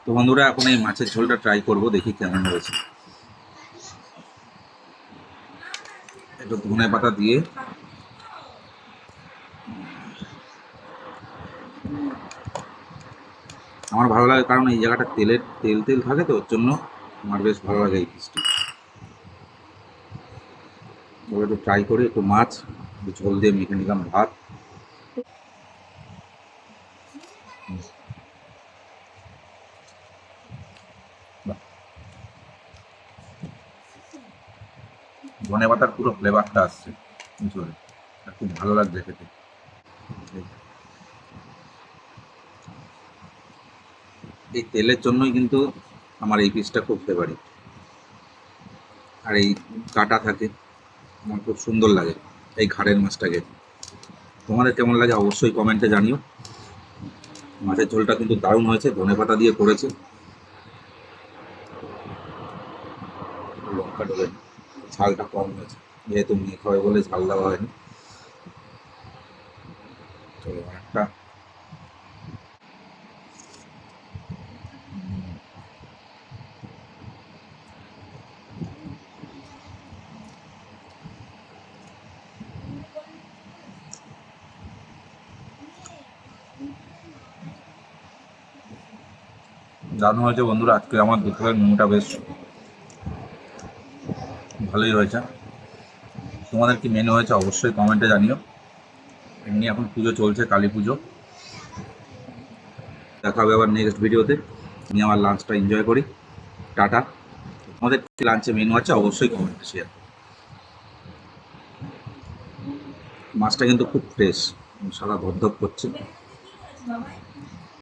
তো বন্ধুরা এখন এই মাছের ঝোলটা ট্রাই করব, দেখি কেমন হয়েছে। একটু ধনে পাতা দিয়ে আমার ভালো লাগে, কারণ এই জায়গাটা তেল তেল থাকে, তো ওর জন্য আমার বেশ ভালো লাগে এই পিসটা। এবার একটু ট্রাই করি, একটু মাছ একটু ঝোল দিয়ে মেখে নিলাম ভাত। ধনে পাতার পুরো ফ্লেভারটা আসছে ঝোলে, আর খুব ভালো লাগছে খেতে। এই তেলের জন্যই কিন্তু আমার এই পিসটা খুব ফেভারিট। আর এই কাটা থাকে, আমার খুব সুন্দর লাগে এই ঘাড়ের মাছটাকে। তোমাদের কেমন লাগে অবশ্যই কমেন্টে জানিও। মাছের ঝোলটা কিন্তু দারুণ হয়েছে, ধনেপাতা দিয়ে করেছে। লঙ্কা ডলে ঝালটা কম হয়েছে, যেহেতু মেয়ে খাবে বলে ঝাল দেওয়া হয়নি। চলো একটা দারুণ হয়েছে বন্ধুরা। আজকে আমার দুপুরের মেনুটা বেশ ভালোই হয়েছে। তোমাদের কি মেনু হয়েছে অবশ্যই কমেন্টে জানিও। এমনি এখন পুজো চলছে, কালী পুজো। দেখা হবে আবার নেক্সট ভিডিওতে। আমি আমার লাঞ্চটা এনজয় করি। টাটা। তোমাদের কি লাঞ্চে মেনু আছে অবশ্যই কমেন্টে শেয়ার। মাছটা কিন্তু খুব ফ্রেশ, সারা ধপধপ করছে।